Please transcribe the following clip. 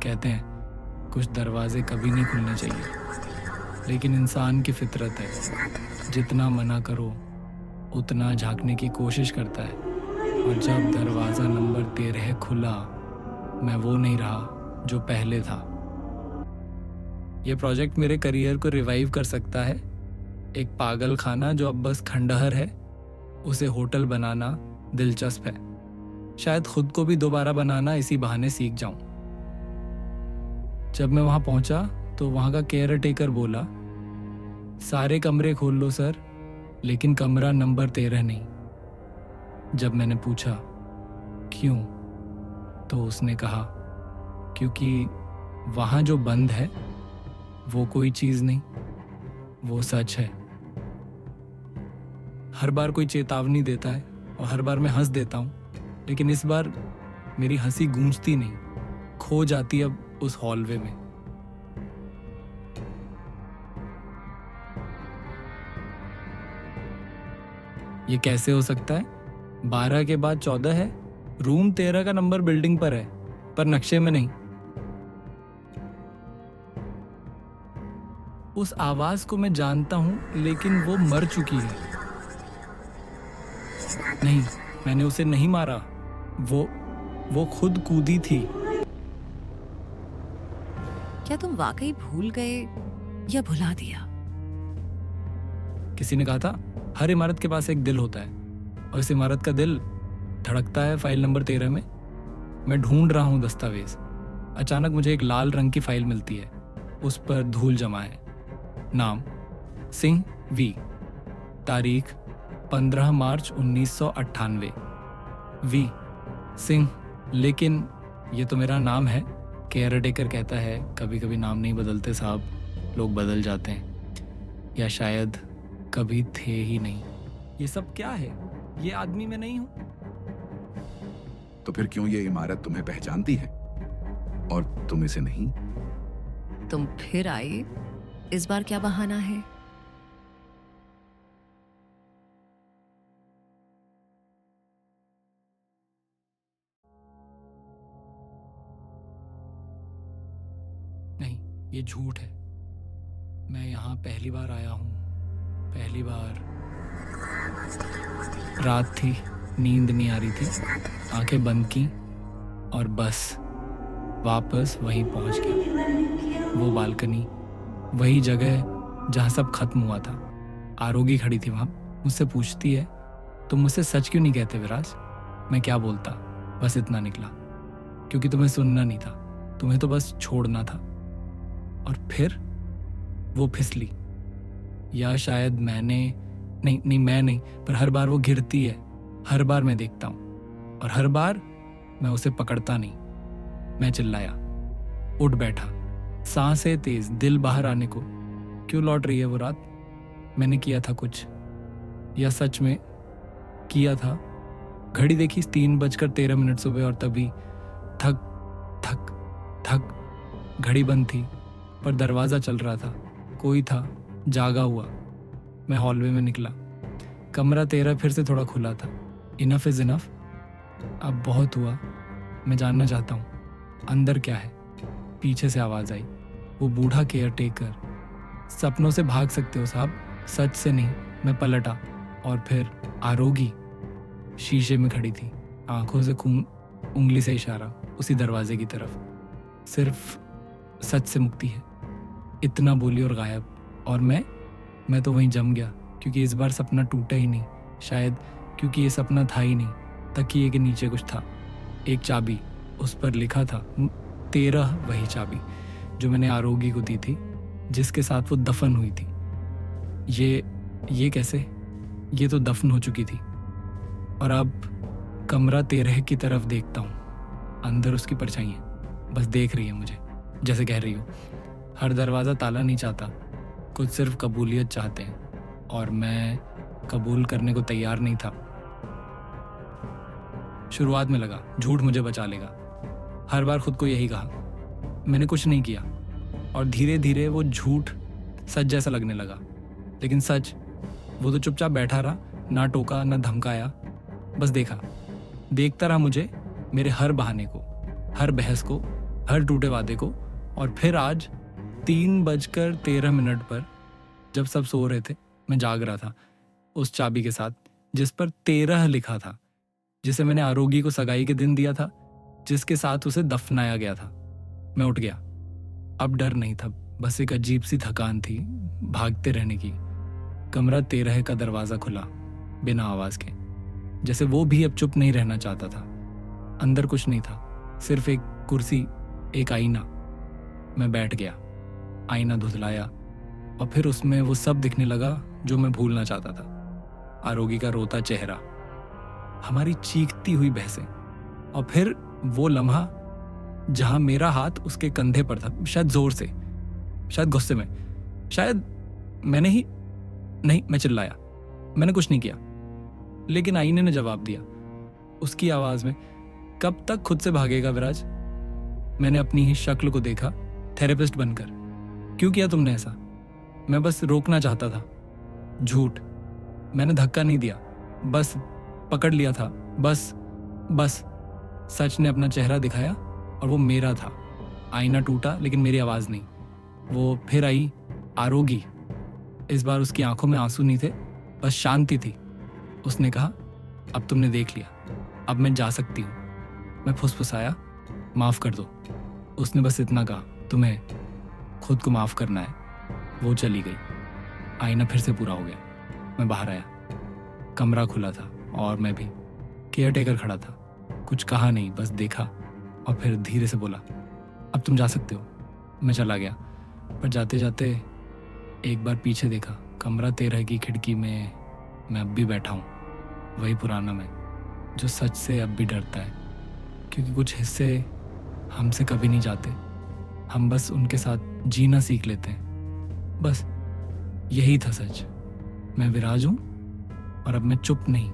कहते हैं कुछ दरवाजे कभी नहीं खुलने चाहिए, लेकिन इंसान की फितरत है, जितना मना करो उतना झांकने की कोशिश करता है। और जब दरवाज़ा नंबर 13 खुला, मैं वो नहीं रहा जो पहले था। ये प्रोजेक्ट मेरे करियर को रिवाइव कर सकता है। एक पागल खाना जो अब बस खंडहर है, उसे होटल बनाना दिलचस्प है। शायद खुद को भी दोबारा बनाना इसी बहाने सीख जाऊं। जब मैं वहां पहुंचा तो वहां का केयर टेकर बोला, सारे कमरे खोल लो सर, लेकिन कमरा नंबर 13 नहीं। जब मैंने पूछा क्यों, तो उसने कहा क्योंकि वहां जो बंद है वो कोई चीज नहीं, वो सच है। हर बार कोई चेतावनी देता है और हर बार मैं हंस देता हूं, लेकिन इस बार मेरी हंसी गूंजती नहीं, खो जाती अब उस हॉलवे में। ये कैसे हो सकता है? 12 के बाद 14 है, रूम 13 का नंबर बिल्डिंग पर है, पर नक्शे में नहीं। उस आवाज को मैं जानता हूं, लेकिन वो मर चुकी है। नहीं, मैंने उसे नहीं मारा, वो खुद कूदी थी। क्या तुम वाकई भूल गए या भुला दिया? किसी ने कहा था हर इमारत के पास एक दिल होता है, और इस इमारत का दिल धड़कता है फाइल नंबर 13 में। मैं ढूंढ रहा हूं दस्तावेज। अचानक मुझे एक लाल रंग की फाइल मिलती है, उस पर धूल जमा है। नाम सिंह वी, तारीख 15 मार्च 1998। वी सिंह, लेकिन ये तो मेरा नाम है। केयर टेकर कहता है कभी कभी नाम नहीं बदलते साहब, लोग बदल जाते हैं, या शायद कभी थे ही नहीं। ये सब क्या है? ये आदमी मैं नहीं हूं। तो फिर क्यों ये इमारत तुम्हें पहचानती है और तुम इसे नहीं? तुम फिर आए, इस बार क्या बहाना है? नहीं, ये झूठ है। मैं यहाँ पहली बार आया हूँ, पहली बार। रात थी, नींद नहीं आ रही थी, आंखें बंद की और बस वापस वहीं पहुंच गया। वो बालकनी, वही जगह जहाँ सब खत्म हुआ था। आरोगी खड़ी थी वहाँ, मुझसे पूछती है तुम मुझसे सच क्यों नहीं कहते विराज? मैं क्या बोलता, बस इतना निकला, क्योंकि तुम्हें सुनना नहीं था, तुम्हें तो बस छोड़ना था। और फिर वो फिसली, या शायद मैंने नहीं, मैं नहीं, पर हर बार वो गिरती है। हर बार मैं देखता हूँ और हर बार मैं उसे पकड़ता नहीं। मैं चिल्लाया, उठ बैठा, सांसें तेज, दिल बाहर आने को। क्यों लौट रही है वो रात? मैंने किया था कुछ, या सच में किया था? घड़ी देखी 3:13 सुबह, और तभी थक थक थक। घड़ी बंद थी पर दरवाजा चल रहा था, कोई था जागा हुआ। मैं हॉलवे में निकला, कमरा 13 फिर से थोड़ा खुला था। इनफ इज इनफ, अब बहुत हुआ। मैं जानना चाहता हूँ अंदर क्या है। पीछे से आवाज आई, वो बूढ़ा केयर टेकर। सपनों से भाग सकते हो साहब, सच से नहीं। मैं पलटा और फिर आरोगी शीशे में खड़ी थी, आंखों से खून, उंगली से इशारा उसी दरवाजे की तरफ। सिर्फ सच से मुक्ति है, इतना बोली और गायब। और मैं तो वहीं जम गया, क्योंकि इस बार सपना टूटा ही नहीं। शायद क्योंकि ये सपना था ही नहीं। तकिए के नीचे कुछ था, एक चाबी, उस पर लिखा था 13, वही चाबी जो मैंने आरोगी को दी थी, जिसके साथ वो दफन हुई थी। ये कैसे? ये तो दफन हो चुकी थी। और अब कमरा 13 की तरफ देखता हूँ, अंदर उसकी परछाई है, बस देख रही है मुझे, जैसे कह रही हो हर दरवाज़ा ताला नहीं चाहता, कुछ सिर्फ कबूलियत चाहते हैं। और मैं कबूल करने को तैयार नहीं था। शुरुआत में लगा झूठ मुझे बचा लेगा, हर बार खुद को यही कहा। मैंने कुछ नहीं किया और धीरे धीरे वो झूठ सच जैसा लगने लगा। लेकिन सच, वो तो चुपचाप बैठा रहा, ना टोका ना धमकाया, बस देखता रहा मुझे, मेरे हर बहाने को, हर बहस को, हर टूटे वादे को। और फिर आज 3:13 पर जब सब सो रहे थे, मैं जाग रहा था उस चाबी के साथ जिस पर 13 लिखा था, जिसे मैंने आरोगी को सगाई के दिन दिया था, जिसके साथ उसे दफनाया गया था। मैं उठ गया। अब डर नहीं था, बस एक अजीब सी थकान थी भागते रहने की। कमरा 13 का दरवाज़ा खुला बिना आवाज़ के, जैसे वो भी अब चुप नहीं रहना चाहता था। अंदर कुछ नहीं था, सिर्फ एक कुर्सी, एक आईना। मैं बैठ गया, आईना धुतलाया और फिर उसमें वो सब दिखने लगा जो मैं भूलना चाहता था। आरोगी का रोता चेहरा, हमारी चीखती हुई बहसें, और फिर वो लम्हा जहां मेरा हाथ उसके कंधे पर था, शायद जोर से, शायद गुस्से में, शायद मैंने ही नहीं, मैं चिल्लाया। मैंने कुछ नहीं किया, लेकिन आईने ने जवाब दिया उसकी आवाज में, कब तक खुद से भागेगा विराज? मैंने अपनी ही शक्ल को देखा, थेरेपिस्ट बनकर। क्यों किया तुमने ऐसा? मैं बस रोकना चाहता था। झूठ, मैंने धक्का नहीं दिया, बस पकड़ लिया था, बस। सच ने अपना चेहरा दिखाया और वो मेरा था। आईना टूटा लेकिन मेरी आवाज नहीं। वो फिर आई, आरोगी। इस बार उसकी आंखों में आंसू नहीं थे, बस शांति थी। उसने कहा, अब तुमने देख लिया, अब मैं जा सकती हूँ। मैं फुसफुसाया, माफ कर दो। उसने बस इतना कहा, तुम्हें खुद को माफ करना है। वो चली गई। आईना फिर से पूरा हो गया। मैं बाहर आया, कमरा खुला था और मैं भी। केयर टेकर खड़ा था, कुछ कहा नहीं, बस देखा और फिर धीरे से बोला, अब तुम जा सकते हो। मैं चला गया, पर जाते जाते एक बार पीछे देखा। कमरा 13 की खिड़की में मैं अब भी बैठा हूँ, वही पुराना मैं जो सच से अब भी डरता है, क्योंकि कुछ हिस्से हमसे कभी नहीं जाते। हम बस उनके साथ जीना सीख लेते हैं। बस यही था सच। मैं विराज हूँ और अब मैं चुप नहीं,